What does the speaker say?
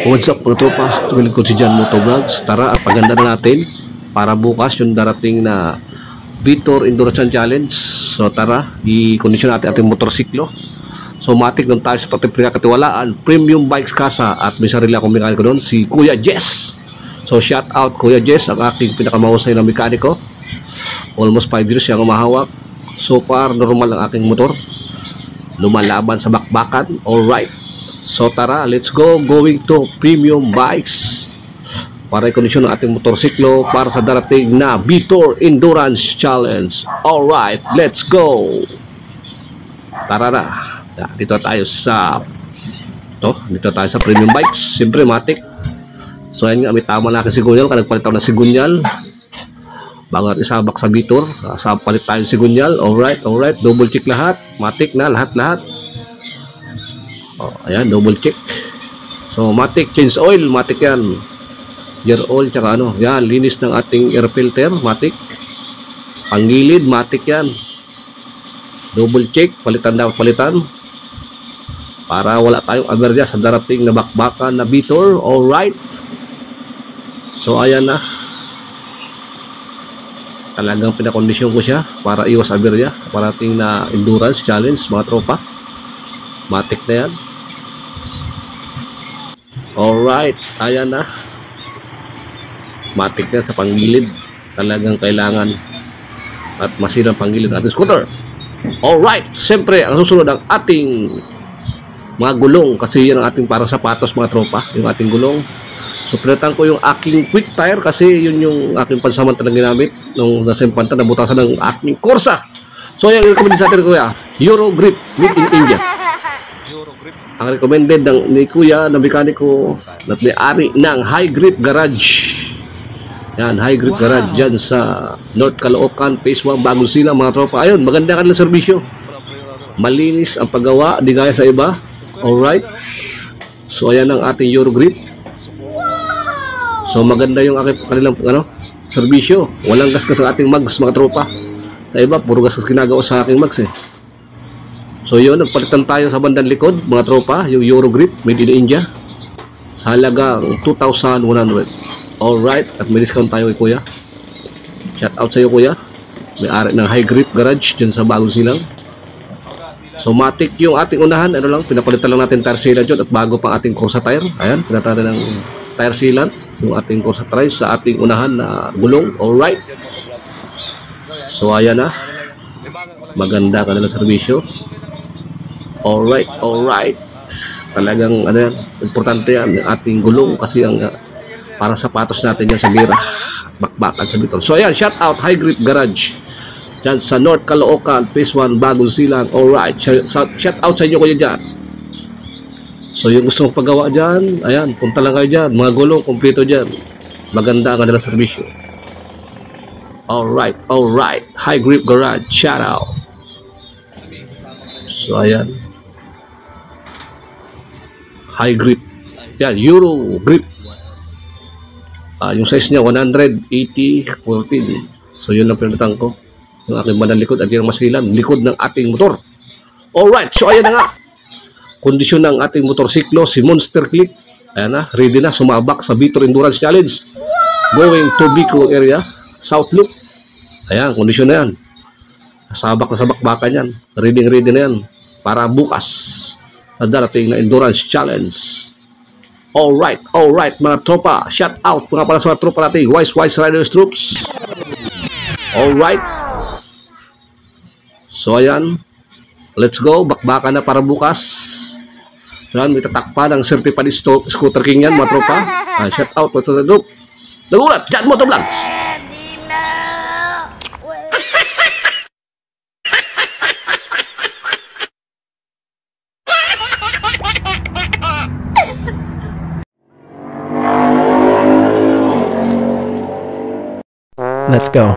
What's up mga tropa? Tumilig ko si John Motovlogs. Tara at paganda na natin para bukas yung darating na Vitor Endurance Challenge. So tara, i-kondisyon natin ating motorsiklo. So matik doon tayo sa katiwalaan Premium Bikes Casa at may sarili akong mekaniko doon, si Kuya Jess. So shout out Kuya Jess, ang aking pinakamahusay na mekaniko. Almost 5 years siya humahawak. So far normal ang aking motor, lumalaban sa bakbakan. Alright, so tara, let's go. Going to Premium Bikes para i-kondisyon ang ating motorsiklo para sa darating na Vitor Endurance Challenge. Alright, let's go. Tara na. Dito tayo sa Premium Bikes. Siyempre matik. So ayan nga, may tama na aking sigunyal. Nagpalit ako ng sigunyal bago isabak sa Vitor. Sa palit tayo sigunyal. Alright, double check lahat. Matik na lahat. Ayan, double check. So matik, change oil, matik yan. Gear oil, tsaka yan, linis ng ating air filter, matik. Panggilid, matik yan. Double check, palitan dapat palitan para wala tayong aberya sa darating na bakbakan na Vitor. Alright, so ayan na, talagang pinakondisyon ko siya para iwas aberya parating na endurance challenge mga tropa. Matik na yan. Alright, ayan na, matik na sa panggilid. Talagang kailangan at masirang panggilid ng ating scooter. Alright, siyempre ang susunod ang ating mga gulong, kasi yan ang ating para sapatos mga tropa, yung ating gulong. So pinatan ko yung aking quick tire kasi yun yung aking pansamantalang ginamit nung nasa impanta, nabutasan ng aking Corsa. So yan yung recommended sa atin kuya, Euro Grip made in India. Ang recommended ni kuya na mekaniko na may-ari ng High Grip Garage. Yan, High Grip Garage dyan sa North Caloocan, Phase 1, Bagong Silang mga tropa. Ayun, maganda kanilang serbisyo. Malinis ang paggawa, di gaya sa iba. Alright. So ayan ang ating Euro Grip. So maganda yung kanilang serbisyo. Walang gasgas ang ating mags mga tropa. Sa iba, puro gasgas ginagawa sa aking mags eh. So yun, nagpalitan tayo sa bandang likod mga tropa, yung Euro Grip made in India sa halagang 2,100. Alright, at may discount tayo kay kuya. Shout out sa iyo kuya, may-ari ng High Grip Garage dyan sa Bagong Silang. So matik yung ating unahan, pinapalitan lang natin tire sealant yun, at bago pang ating Corsa tire. Ayan, pinatala ng tire sealant yung ating Corsa tire sa ating unahan na gulong. Alright, so ayan na, maganda ka na serbisyo. Alright, talagang yan, importante yan yung ating gulong kasi ang para sapatos natin yan sa lira bakbakan sa Vitor. So ayan, shout out High Grip Garage dyan sa North Caloocan, Phase 1, Bagong Silang. Alright, shout out sa inyo kuya dyan. So yung gusto mong paggawa dyan, ayan, punta lang kayo dyan, mga gulong kompleto dyan, maganda ang kanilang servisyo. Alright, High Grip Garage, shout out. So ayan, High Grip yan, Euro Grip. Yung size niya 180/14. So yun lang pinalitan ko, yung aking bandang likod at yung masilan likod ng ating motor. Alright, so ayan na nga, kondisyon ng ating motorsiklo, si Monster Click. Ayan na, ready na sumabak sa Vitor Endurance Challenge going to Bicol area, South Loop. Ayan, kondisyon na yan, sabak na sa bakbakan yan, ready na yan para bukas sa darating na Endurance Challenge. Alright mga tropa, shout out mga pala sa mga tropa natin, Wise Riders Troops. Alright, so ayan, let's go, bakbakan na para bukas. Yan, may tatakpa ng certified scooter king yan mga tropa. Shout out to the group, nagulat, John Motovlogs. Let's go.